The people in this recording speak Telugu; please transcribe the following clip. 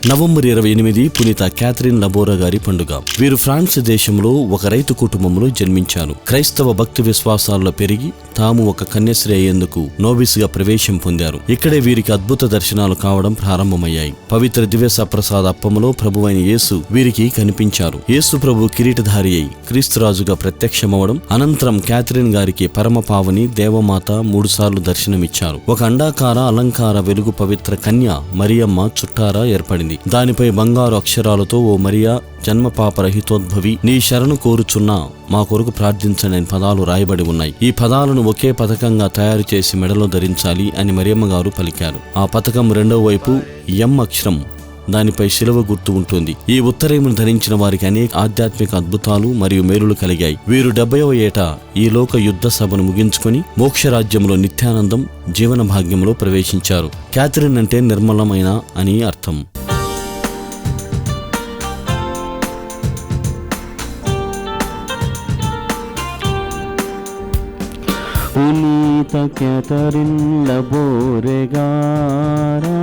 నవంబర్ 28 పునీత క్యాథరిన్ లబోరా గారి పండుగ. వీరు ఫ్రాన్స్ దేశంలో ఒక రైతు కుటుంబంలో జన్మించారు. క్రైస్తవ భక్తి విశ్వాసాల్లో పెరిగి తాము ఒక కన్యాశ్రీ అయ్యేందుకు నోవిస్ గా ప్రవేశం పొందారు. ఇక్కడే వీరికి అద్భుత దర్శనాలు కావడం ప్రారంభమయ్యాయి. పవిత్ర దివ్య సప్రసాద అప్పములో ప్రభువైన యేసు వీరికి కనిపించారు. యేసు ప్రభు కిరీటధారి అయి క్రీస్తురాజుగా ప్రత్యక్షమవడం అనంతరం క్యాథరిన్ గారికి పరమ పావని దేవమాత 3 సార్లు దర్శనమిచ్చారు. ఒక అండాకార అలంకార వెలుగు పవిత్ర కన్య మరియమ్మ చుట్టారా ఏర్పడింది. దానిపై బంగారు అక్షరాలతో, ఓ మరియా జన్మ పాప రహితోద్భవి, నీ శరణు కోరుచున్నా మా కొరకు ప్రార్థించండి అని పదాలు రాయబడి ఉన్నాయి. ఈ పదాలను ఒకే పథకంగా తయారు చేసి మెడలో ధరించాలి అని మరియమ్మ గారు పలికారు. ఆ పథకం రెండవ వైపు ఎం అక్షరం, దానిపై శిలువ గుర్తు ఉంటుంది. ఈ ఉత్తరీయమును ధరించిన వారికి అనేక ఆధ్యాత్మిక అద్భుతాలు మరియు మేలులు కలిగాయి. వీరు 70వ ఏట ఈ లోక యుద్ధ సభను ముగించుకొని మోక్షరాజ్యంలో నిత్యానందం జీవన భాగ్యంలో ప్రవేశించారు. క్యాథరిన్ అంటే నిర్మలమైన అని అర్థం. పునీత క్యాథరిన్ లబోరే గారా